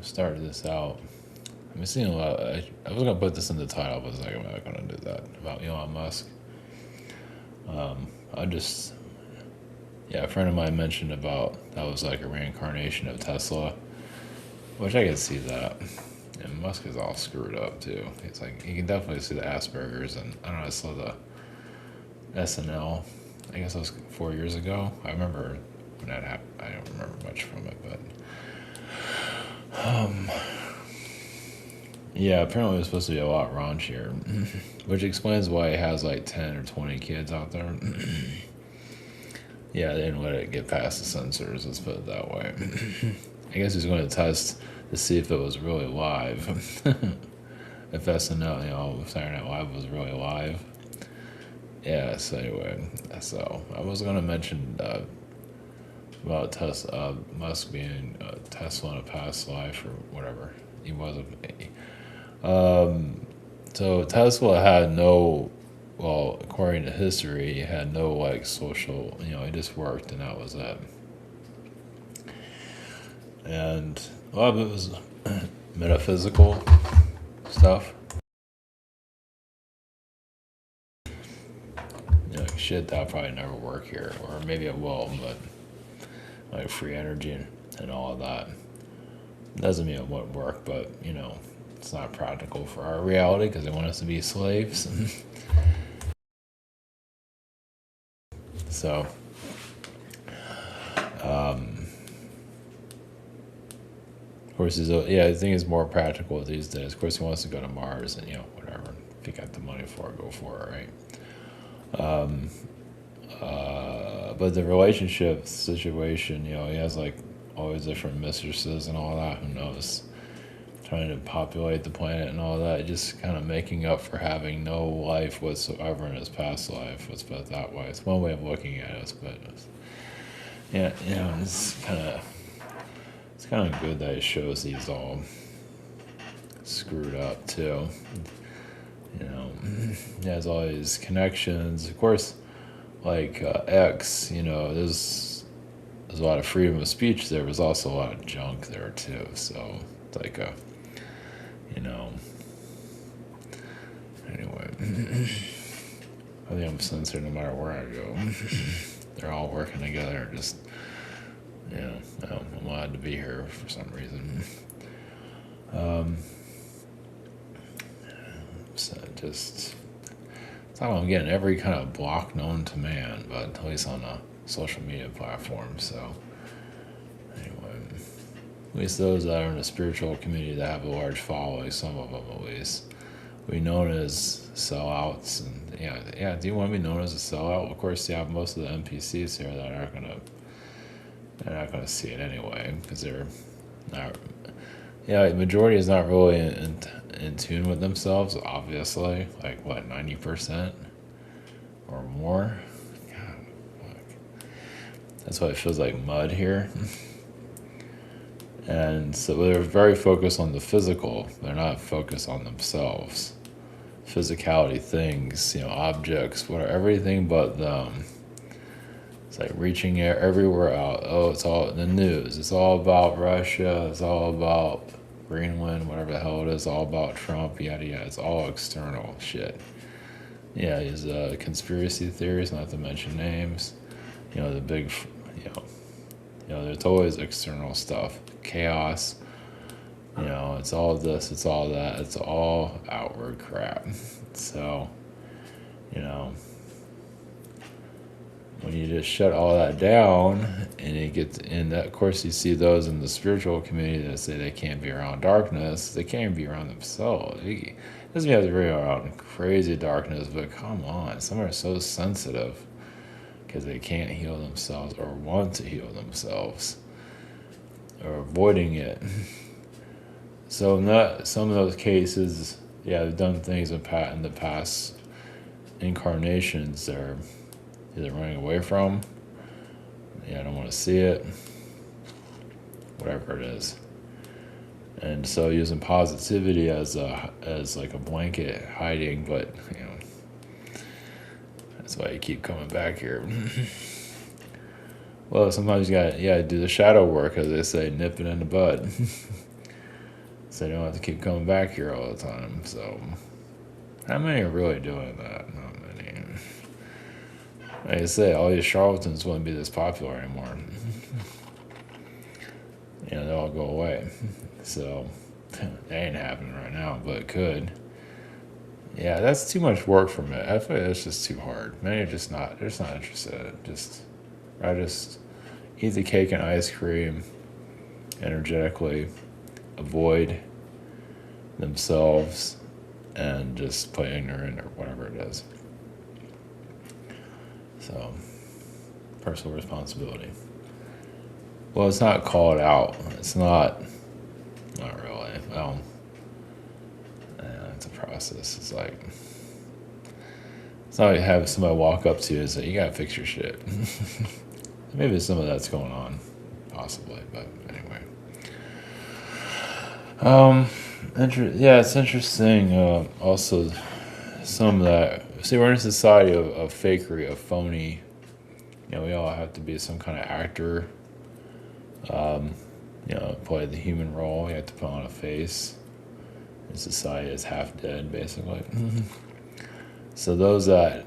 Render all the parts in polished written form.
started this out. I've been seeing a lot. I was gonna put this in the title, but I was like, I'm not gonna do that about Elon Musk. I just, yeah, a friend of mine mentioned about that was like a reincarnation of Tesla, which I can see that. And Musk is all screwed up too. It's like you can definitely see the Asperger's, and I don't know. I saw the SNL. I guess that was 4 years ago. I remember when that happened. I don't remember much from it, but yeah, apparently it was supposed to be a lot raunchier, which explains why he has like 10 or 20 kids out there. Yeah, they didn't let it get past the censors. Let's put it that way. I guess he's going to test to see if it was really live. If SNL, Saturday Night Live was really live. Yeah, so anyway, so I was going to mention about Musk being Tesla in a past life or whatever. He wasn't. So Tesla had no, well, according to history, he had no like social, he just worked and that was it. And a lot of it was metaphysical stuff. Like shit that'll probably never work here, or maybe it will, but like free energy and all of that doesn't mean it won't work, but it's not practical for our reality because they want us to be slaves. So, of course, I think it's more practical these days. Of course, he wants to go to Mars and whatever. If you got the money for it, go for it, right? But the relationship situation, he has like all these different mistresses and all that. Who knows? Trying to populate the planet and all that, just kind of making up for having no life whatsoever in his past life. Let's put it that way. It's one way of looking at it, but yeah, it's kind of good that it shows he's all screwed up too. He has all these connections. Of course, like X, there's a lot of freedom of speech there. There's also a lot of junk there too. So it's like anyway, I think I'm censored no matter where I go. They're all working together. Just I'm allowed to be here for some reason. So it's not like I'm getting every kind of block known to man, but at least on a social media platform. So anyway, at least those that are in the spiritual community that have a large following, some of them at least, we known as sellouts. And do you want to be known as a sellout? Of course, you have most of the NPCs here that are they're not gonna see it anyway because they're not. The majority is not really in tune with themselves, obviously. Like, what, 90% or more? God, fuck. That's why it feels like mud here. And so they're very focused on the physical. They're not focused on themselves. Physicality, things, objects, whatever, everything but them. It's like reaching everywhere out. Oh, it's all in the news. It's all about Russia. It's all about Greenland, whatever the hell it is. All about Trump, yada yada. It's all external shit. Yeah, these conspiracy theories, not to mention names. The big, there's always external stuff. Chaos. It's all this, it's all that. It's all outward crap. So, when you just shut all that down and of course you see those in the spiritual community that say they can't be around darkness, they can't be around themselves. It doesn't have to be around crazy darkness, but come on, some are so sensitive because they can't heal themselves or want to heal themselves or avoiding it. So not some of those cases, they've done things in the past incarnations they're either running away from, I don't want to see it, whatever it is. And so using positivity as like a blanket hiding, but that's why you keep coming back here. Well, sometimes you gotta do the shadow work, as they say, nip it in the bud. so they don't have to keep coming back here all the time. So, how many are really doing that? Not many. Like I say, all these charlatans wouldn't be this popular anymore. They'll all go away. So, that ain't happening right now, but it could. Yeah, that's too much work for me. I feel like that's just too hard. Many are just not. They're just not interested. I just eat the cake and ice cream, energetically avoid themselves, and just play ignorant or whatever it is. So, personal responsibility. Well, it's not called out. It's not really. Well, it's a process. It's like, it's not like have somebody walk up to you and say, you gotta fix your shit. Maybe some of that's going on, possibly, but anyway. It's interesting. Also, some of that. See, we're in a society of fakery, of phony. We all have to be some kind of actor. Play the human role. You have to put on a face. And society is half dead, basically. So those that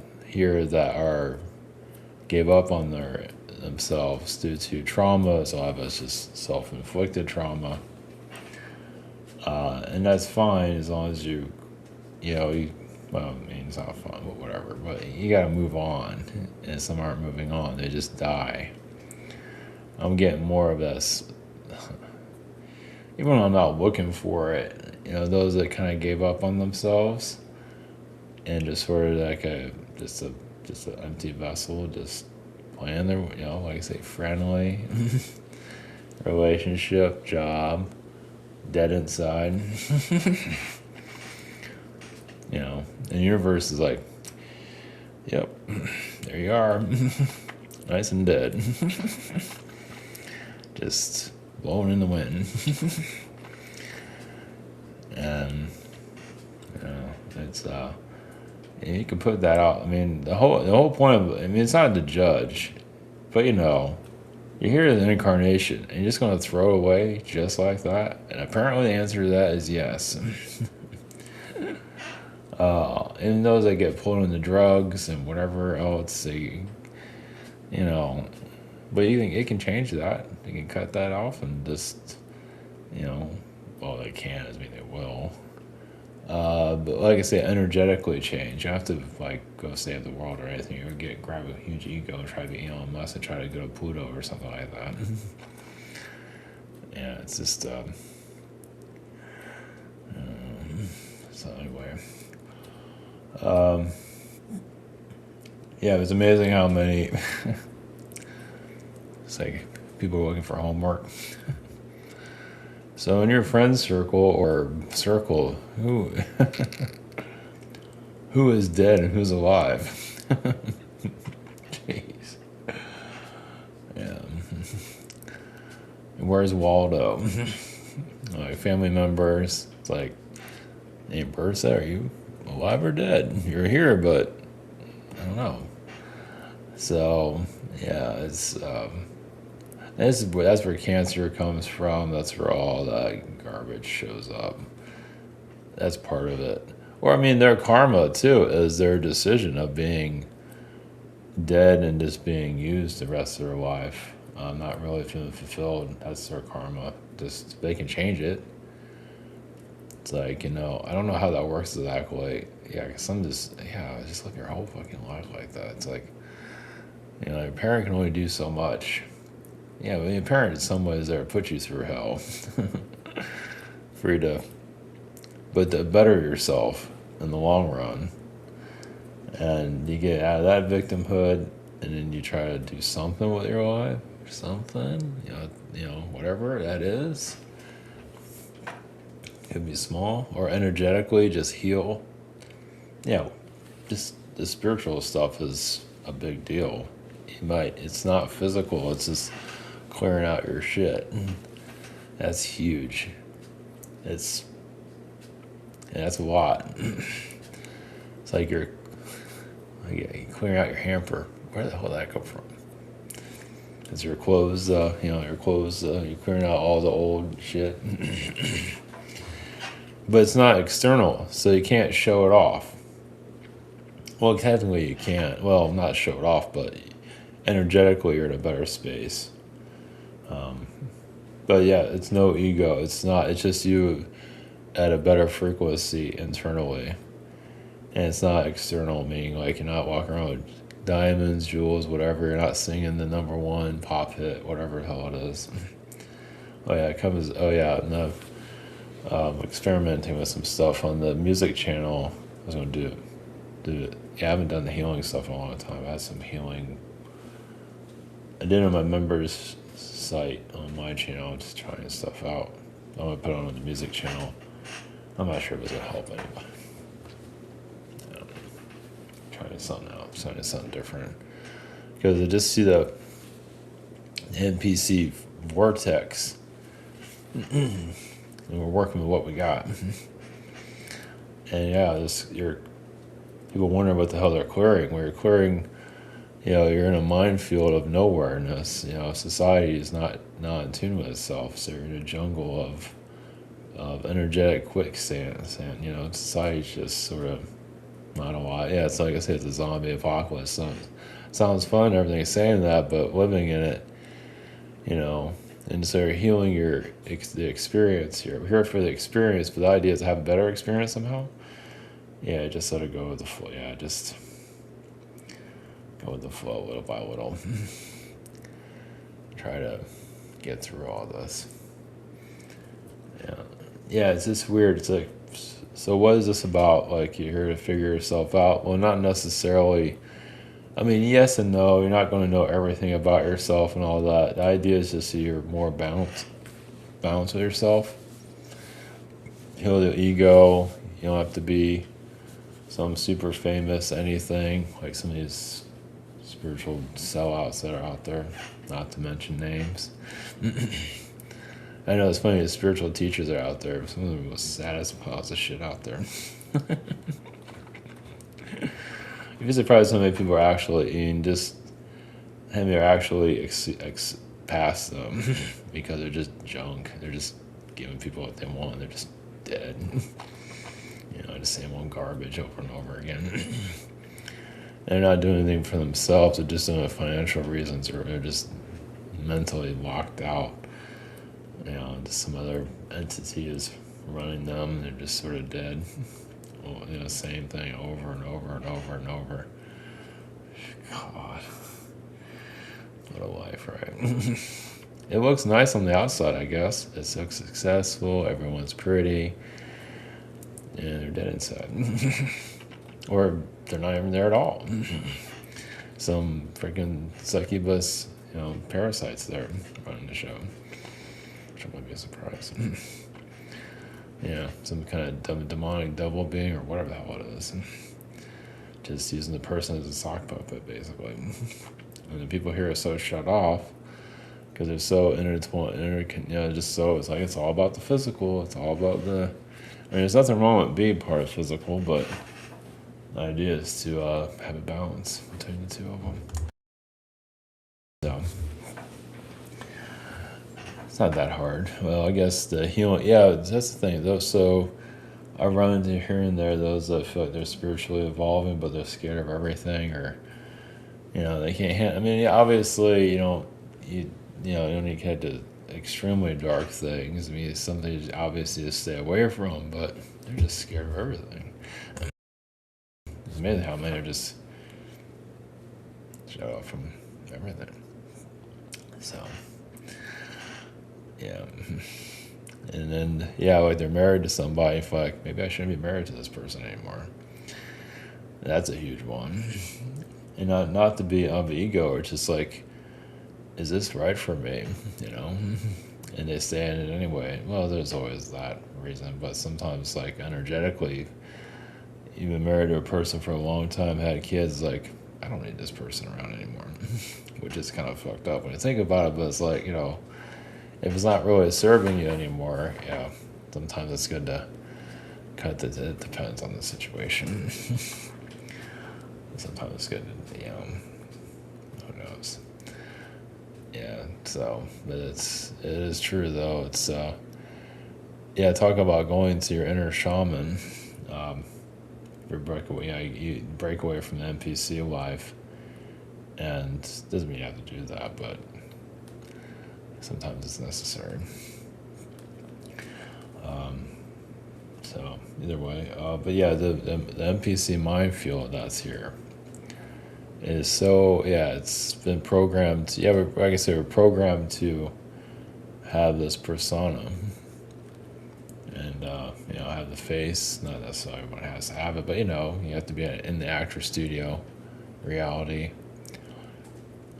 gave up on themselves due to trauma. So a lot of us just self-inflicted trauma. And that's fine as long as it's not fun, but whatever. But you gotta move on, and some aren't moving on; they just die. I'm getting more of this, even when I'm not looking for it. Those that kind of gave up on themselves, and just sort of like just an empty vessel, just playing their, like I say, friendly relationship, job. Dead inside. And the universe is like, yep, there you are. Nice and dead. Just blowing in the wind. And it's you can put that out. I mean, the whole point of it's not to judge, but you're here as an incarnation, and you're just going to throw it away just like that? And apparently the answer to that is yes. And those that get pulled into drugs and whatever else, but it can change that. They can cut that off and just, well, they can, doesn't mean they will. But like I say, energetically change. You have to go save the world or anything. You grab a huge ego and try to be Elon Musk and try to go to Pluto or something like that. Yeah, it's just so anyway. Yeah, it was amazing how many. It's like people are looking for homework. So in your friend circle or circle, who is dead and who's alive? Jeez. Yeah. Where's Waldo? Like family members. It's like, hey, Bertha, are you alive or dead? You're here, but I don't know. So yeah, it's that's where cancer comes from. That's where all that garbage shows up. That's part of it. Or their karma too is their decision of being dead and just being used the rest of their life. Not really feeling fulfilled. That's their karma. Just they can change it. It's like, I don't know how that works exactly. Yeah, because just live your whole fucking life like that. It's like, your parent can only do so much. Yeah, but your parent in some ways there put you through hell. But to better yourself in the long run. And you get out of that victimhood, and then you try to do something with your life. Something, whatever that is. It could be small, or energetically just heal. Just the spiritual stuff is a big deal. It's not physical, it's just clearing out your shit. That's huge. That's a lot. It's like you're clearing out your hamper. Where the hell did that come from? It's your clothes, you're clearing out all the old shit. but it's not external, so you can't show it off. Well, technically you can't. Well, not show it off, but energetically you're in a better space. But yeah, it's no ego. It's not. It's just you at a better frequency internally, and it's not external. Meaning like you're not walking around with diamonds, jewels, whatever. You're not singing the number one pop hit, whatever the hell it is. Oh yeah, it comes. Oh yeah, no. Experimenting with some stuff on the music channel. I was gonna do it. Yeah, I haven't done the healing stuff in a long time. I had some healing. I did it on my members site on my channel. I'm just trying stuff out. I'm gonna put it on the music channel. I'm not sure if it's gonna help anybody. Yeah. Trying something out, trying something different. Because I just see the NPC vortex. And we're working with what we got. And yeah, people wonder what the hell they're clearing. When you're clearing, you're in a minefield of nowhereness. Society is not in tune with itself, so you're in a jungle of energetic quicksand. And society's just sort of not a lot. Yeah, it's like I said, it's a zombie apocalypse. Sounds fun, everything's saying that, but living in it, and so you're healing the experience here. We're here for the experience, but the idea is to have a better experience somehow. Yeah, just sort of go with the flow. Yeah, just go with the flow little by little. Try to get through all this. Yeah, it's just weird. It's like, so what is this about? Like, you're here to figure yourself out? Well, not necessarily. I mean, yes and no. You're not going to know everything about yourself and all that. The idea is just so you're more balanced with yourself. Heal the ego. You don't have to be some super famous anything, like some of these spiritual sellouts that are out there, not to mention names. I know it's funny, the spiritual teachers are out there. Some of the most saddest piles of shit out there. You'd be surprised how many people are actually they're actually past them because they're just junk. They're just giving people what they want. They're just dead. The same old garbage over and over again. They're not doing anything for themselves. They're just doing it for financial reasons, or they're just mentally locked out. Just some other entity is running them. They're just sort of dead. Same thing over and over and over and over. God, what a life, right? It looks nice on the outside, I guess. It looks successful. Everyone's pretty. And they're dead inside. Or they're not even there at all. Some freaking succubus, parasites there running the show. Which might be a surprise. Some kind of demonic double being or whatever the hell it is. Just using the person as a sock puppet, basically. And the people here are so shut off because they're so it's all about the physical. It's all about there's nothing wrong with being part of physical, but the idea is to have a balance between the two of them. So, it's not that hard. Well, I guess the healing, that's the thing, though. So, I run into here and there those that feel like they're spiritually evolving, but they're scared of everything, or, they can't handle, obviously, you don't need to get to extremely dark things. It's something obviously to stay away from, but they're just scared of everything. It's amazing how many are just shut off from everything. So, yeah. And then, like they're married to somebody, it's like, maybe I shouldn't be married to this person anymore. That's a huge one. And not to be of ego, it's just like, is this right for me? And they stay in it anyway. Well, there's always that reason, but sometimes, like, energetically, you've been married to a person for a long time, had kids, like, I don't need this person around anymore. Which is kind of fucked up when you think about it, but it's like, if it's not really serving you anymore, sometimes it's good to cut it. It depends on the situation. Sometimes it's good to, who knows. Yeah, so, but it is true, though. It's, yeah, talk about going to your inner shaman. You break away from the NPC life, and doesn't mean you have to do that, but sometimes it's necessary. So either way, but yeah, the NPC minefield that's here is so, yeah, it's been programmed. Yeah, like I said, we're programmed to have this persona, and have the face. Not necessarily everyone has to have it, but you have to be in the actor studio reality,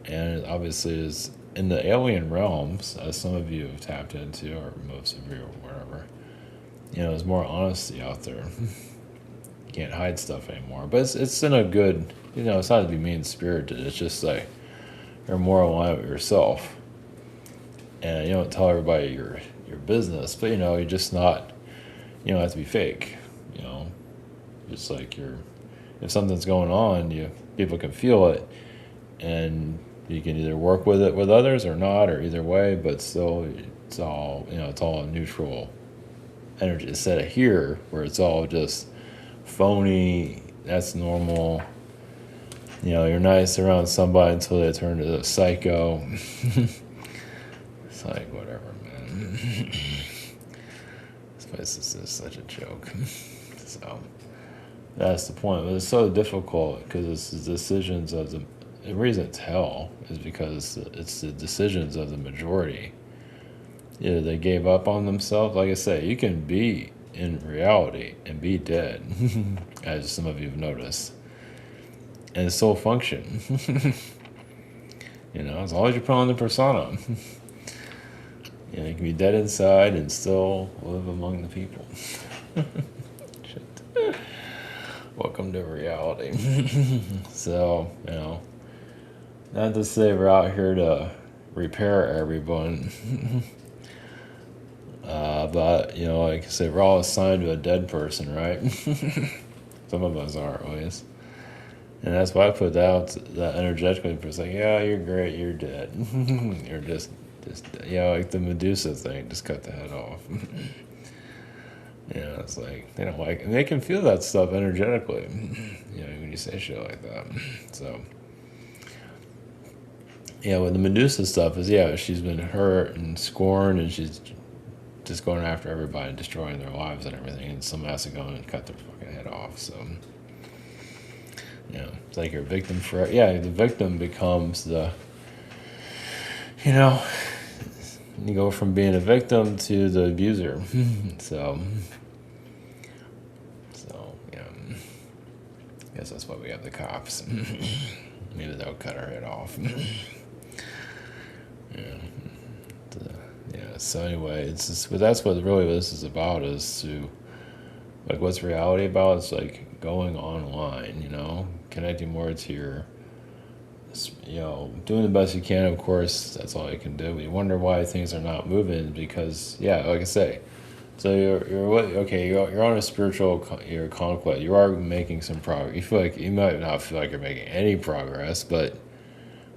and it obviously is in the alien realms, as some of you have tapped into, or most of you, or whatever. There's more honesty out there. You can't hide stuff anymore, but it's in a good. It's not to be mean spirited. It's just like you're more aligned with yourself, and you don't tell everybody your business, but you're just not. You don't have to be fake. Just like if something's going on, people can feel it, and you can either work with it with others or not, or either way. But still, it's all neutral energy. Instead of here, where it's all just phony. That's normal. You're nice around somebody until they turn to a psycho. It's like, whatever, man. This place is just such a joke. So that's the point. But it's so difficult because it's the decisions of the reason it's hell is because it's the decisions of the majority. They gave up on themselves. Like I say, you can be in reality and be dead, as some of you have noticed, and still function. As long as you put on the persona. You can be dead inside and still live among the people. Shit. Welcome to reality. So, not to say we're out here to repair everyone. But, like I said, we're all assigned to a dead person, right? Some of us are, at least. And that's why I put that energetically. It's like, yeah, you're great, you're dead. You're just like the Medusa thing, just cut the head off. It's like, they don't like it. And they can feel that stuff energetically, when you say shit like that. So, with the Medusa stuff is, she's been hurt and scorned, and she's just going after everybody and destroying their lives and everything, and someone has to go and cut their fucking head off. So, it's like you're a victim for, the victim becomes the, you go from being a victim to the abuser. So, I guess that's why we have the cops. Maybe they'll cut our head off. So anyway, it's just, but that's what really this is about, is to, like, what's reality about? It's like going online, connecting more to your, doing the best you can. Of course, that's all you can do. But you wonder why things are not moving because, like I say, so you're on a spiritual conquest. You are making some progress. You feel like you might not feel like you're making any progress, but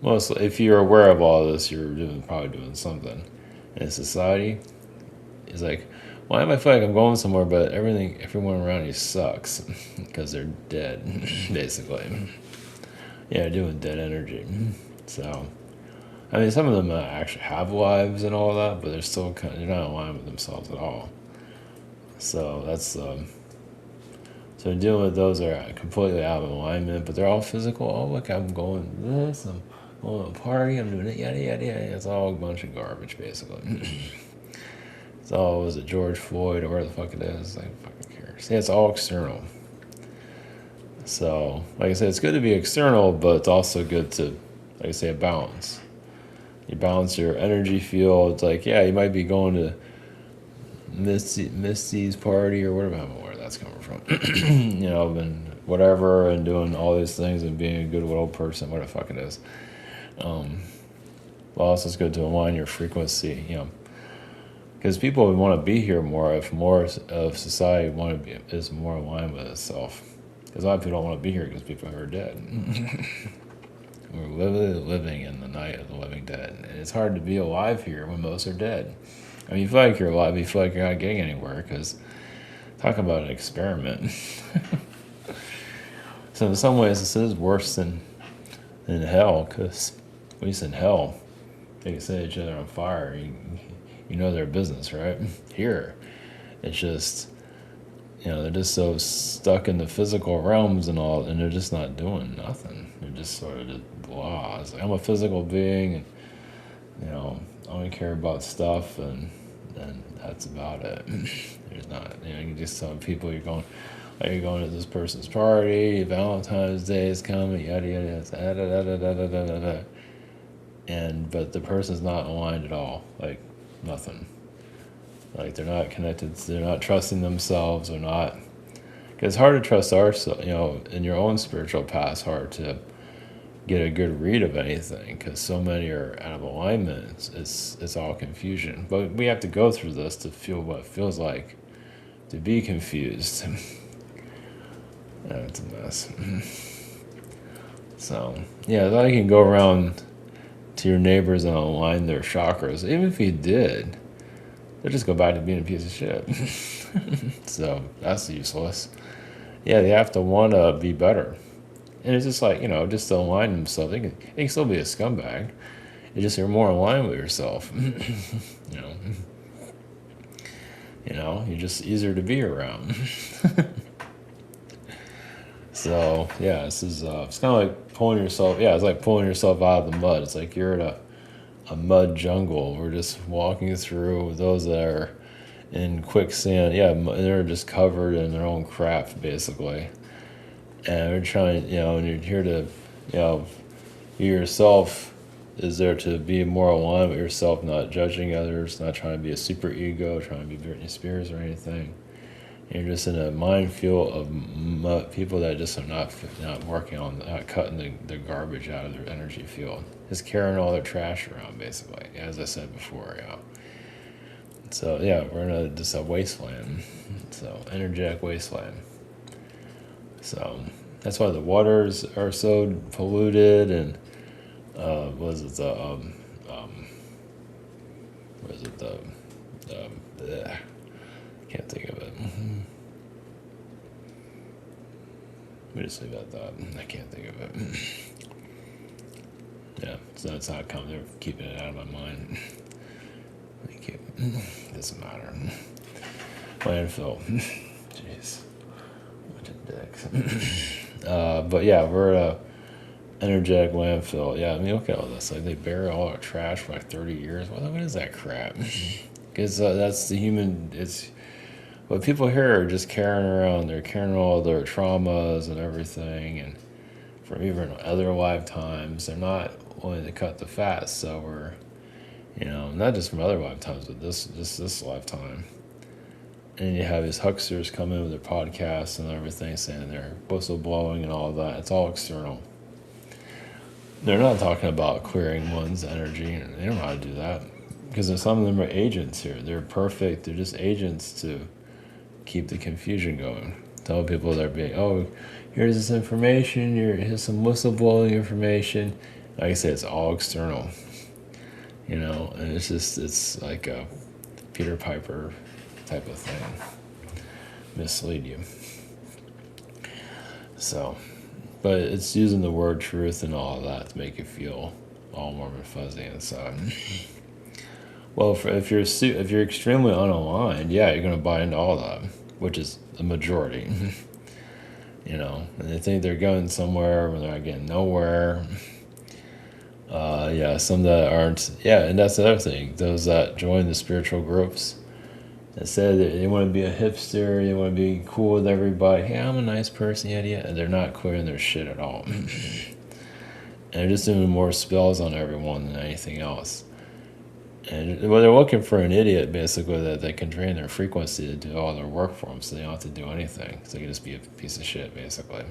mostly, if you're aware of all this, you're probably doing something. And society is like, why am I feel like I'm going somewhere, but everyone around you sucks because they're dead, basically. Doing dead energy. So, I mean, some of them actually have lives and all that, but they're not aligned with themselves at all. So that's so dealing with those are completely out of alignment, but they're all physical. Oh, look, I'm going this. I'm going to a party. I'm doing it. Yada yada yada. It's all a bunch of garbage, basically. It's all, was it George Floyd or where the fuck it is? I fucking care. See, it's all external. So, like I said, it's good to be external, but it's also good to, like I say, a balance. You balance your energy field. It's like, you might be going to Misty's party or whatever, I don't know where that's coming from. And whatever, and doing all these things and being a good old person, what the fuck it is. Well, also it's good to align your frequency, because people would want to be here more if more of society is more aligned with itself. Because a lot of people don't want to be here because people are dead. We're living in the night of the living dead. And it's hard to be alive here when most are dead. I mean, you feel like you're alive, you feel like you're not getting anywhere, because talk about an experiment. So in some ways, this is worse than hell, because at least in hell, they can set each other on fire. You know their business, right? Here, it's just, they're just so stuck in the physical realms and all, and they're just not doing nothing. They're just sort of just blah. It's like, I'm a physical being, and I only care about stuff, and that's about it. There's not, you can just tell people you're going to this person's party, Valentine's Day is coming, yada yada, da da da da da da da, but the person's not aligned at all, like nothing. Like they're not connected, they're not trusting themselves, or not. Because it's hard to trust ourselves, in your own spiritual path, it's hard to get a good read of anything, because so many are out of alignment. It's all confusion. But we have to go through this to feel what it feels like to be confused. It's a mess. So, yeah, then you can go around to your neighbors and align their chakras. Even if you did, they'll just go back to being a piece of shit. So, that's useless. Yeah, they have to want to be better. And it's just like, just to align themselves. They can still be a scumbag. It's just you're more aligned with yourself. You're just easier to be around. So, yeah, this is, it's kind of like pulling yourself, it's like pulling yourself out of the mud. It's like you're in a mud jungle. We're just walking through those that are in quicksand. Yeah, they're just covered in their own crap, basically. And we're trying, and you're here to, you yourself is there to be more aligned with yourself, not judging others, not trying to be a super ego, trying to be Britney Spears or anything. You're just in a minefield of people that just are not working on, not cutting the garbage out of their energy field. Just carrying all their trash around, basically, as I said before, So, we're in just a wasteland. So, energetic wasteland. So, that's why the waters are so polluted, and, can't think of it. Let me just leave that thought. I can't think of it. Yeah, so that's how it comes. They're keeping it out of my mind. Doesn't matter. Landfill. Jeez. Bunch of dicks. But yeah, we're at a energetic landfill. Yeah, I mean, look at all this. Like, they bury all our trash for like 30 years. What is that crap? Because that's the human. It's what people here are just carrying around. They're carrying all their traumas and everything, and from even other lifetimes, they're not willing to cut the fat. So we're, not just from other lifetimes, but this lifetime. And you have these hucksters come in with their podcasts and everything, saying they're whistleblowing and all of that. It's all external. They're not talking about clearing one's energy. They don't know how to do that. Because some of them are agents here. They're perfect. They're just agents to keep the confusion going. Tell people they're being, here's this information. Here's some whistleblowing information. Like I said, it's all external. And it's like a Peter Piper type of thing. Mislead you. So, but it's using the word truth and all of that to make you feel all warm and fuzzy inside. Well, if you're extremely unaligned, you're going to buy into all that, which is the majority. And they think they're going somewhere when they're not getting nowhere. Some that aren't. Yeah, and that's the other thing. Those that join the spiritual groups that say that they want to be a hipster, they want to be cool with everybody. Hey, I'm a nice person, and they're not clearing their shit at all. And they're just doing more spells on everyone than anything else. And they're looking for an idiot, basically, that they can drain their frequency to do all their work for them, so they don't have to do anything. So they can just be a piece of shit, basically.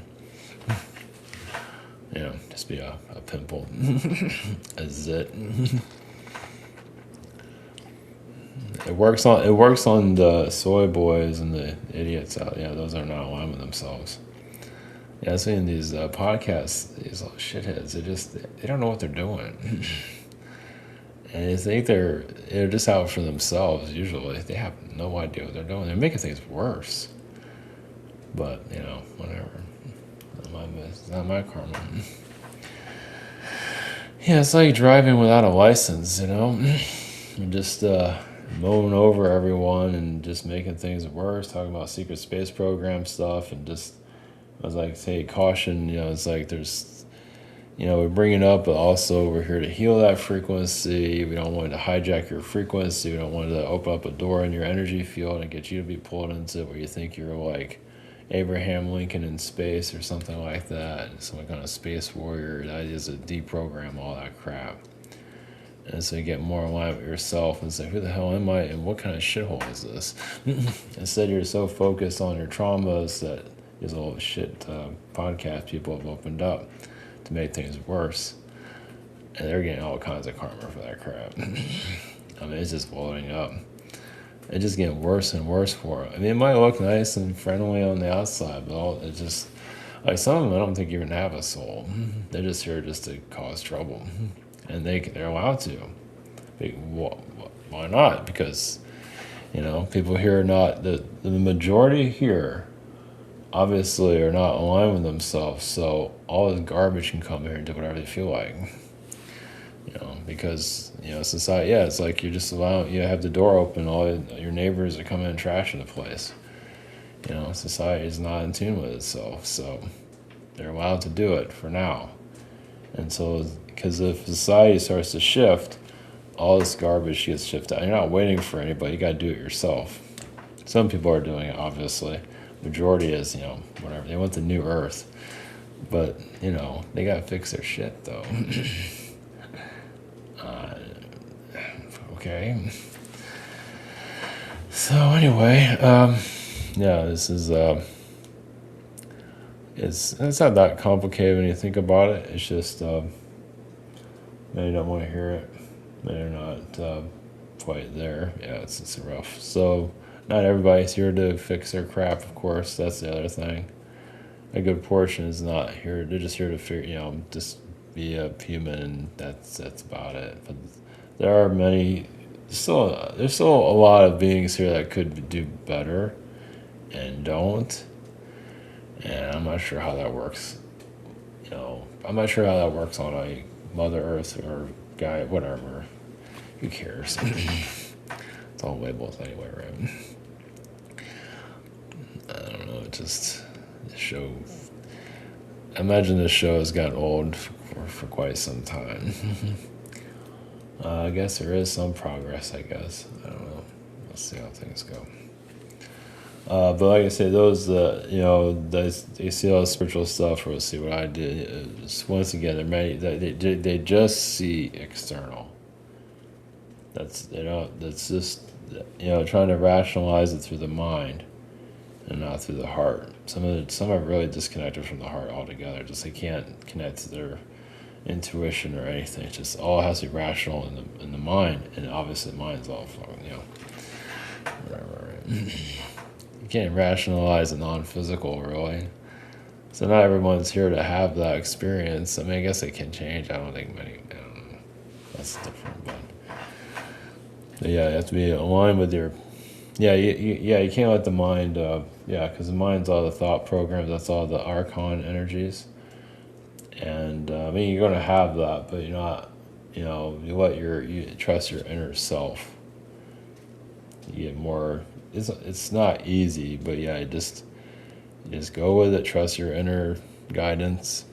Just be a pimple, a zit. It works on the soy boys and the idiots out. Those are not aligned with themselves. I've seen these podcasts, these little shitheads. They don't know what they're doing. And they think they're just out for themselves. Usually, they have no idea what they're doing. They're making things worse. But whatever. It's not my karma. Yeah, it's like driving without a license. And just mowing over everyone and just making things worse. Talking about secret space program stuff and just, I was like, say caution. It's like there's, we bring it up, but also we're here to heal that frequency. We don't want to hijack your frequency. We don't want to open up a door in your energy field and get you to be pulled into it where you think you're like Abraham Lincoln in space or something like that. Some kind of space warrior. That is to deprogram all that crap. And so you get more aligned with yourself and say, who the hell am I and what kind of shithole is this? Instead, you're so focused on your traumas that there's a little shit podcast people have opened up to make things worse. And they're getting all kinds of karma for that crap. I mean, it's just blowing up. It's just getting worse and worse for them. I mean, it might look nice and friendly on the outside, but it's just, like some of them I don't think even have a soul. They're just here just to cause trouble. And they're allowed to. Why not? Because, people here are not, the majority here obviously are not aligned with themselves, so all this garbage can come here and do whatever they feel like. Because, society, it's like you're just allowing, you have the door open, all your neighbors are coming and trashing the place. Society is not in tune with itself, so they're allowed to do it for now. And so, because if society starts to shift, all this garbage gets shifted out. You're not waiting for anybody. You got to do it yourself. Some people are doing it, obviously. Majority is, whatever. They want the new earth. But, they got to fix their shit, though. Okay. So, anyway, this is... It's not that complicated when you think about it. It's just maybe don't want to hear it. Maybe they're not quite there. Yeah, it's rough. So not everybody's here to fix their crap. Of course, that's the other thing. A good portion is not here. They're just here to figure, just be a human, and that's about it. But there are many. There's still a lot of beings here that could do better, and don't. And I'm not sure how that works. I'm not sure how that works on a Mother Earth or guy, whatever. Who cares? It's all labels anyway, right? I don't know. Just the show. I imagine this show has gotten old for quite some time. I guess there is some progress. I guess I don't know. Let's see how things go. But like I say, those, they see all the spiritual stuff, or we'll see what I did. Once again, they just see external. That's just, trying to rationalize it through the mind and not through the heart. Some are really disconnected from the heart altogether. Just they can't connect to their intuition or anything. It's just all has to be rational in the mind, and obviously the mind's all whatever. Right? You can't rationalize a non-physical, really. So not everyone's here to have that experience. I mean, I guess it can change. I don't think many. I don't know. That's different, but yeah, you have to be aligned with your. Yeah, you can't let the mind. Because the mind's all the thought programs. That's all the archon energies. And I mean, you're going to have that, but you're not. You trust your inner self. You get more. It's not easy, but yeah, you just go with it. Trust your inner guidance,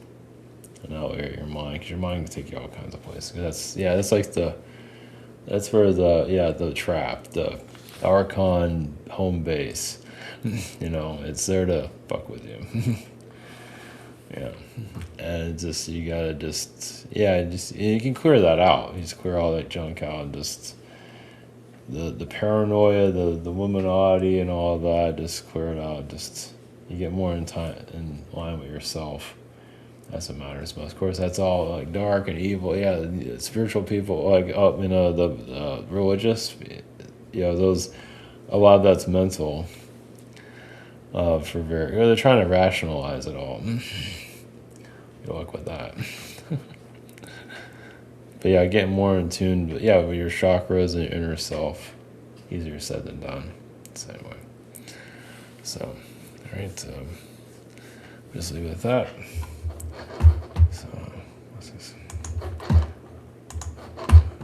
and not your mind, because your mind can take you all kinds of places. That's where the trap, the Archon home base. It's there to fuck with you. Yeah, and you gotta you can clear that out. You just clear all that junk out and just. The paranoia, the womanality, and all of that, just clear it out. Just you get more in line with yourself. That's what matters most. Of course, that's all like dark and evil. Yeah, the spiritual people, like the religious, those a lot of that's mental. They're trying to rationalize it all. Good luck with that. But yeah, getting more in tune. But yeah, with your chakras and your inner self, easier said than done. So anyway, so all right, just leave it at that.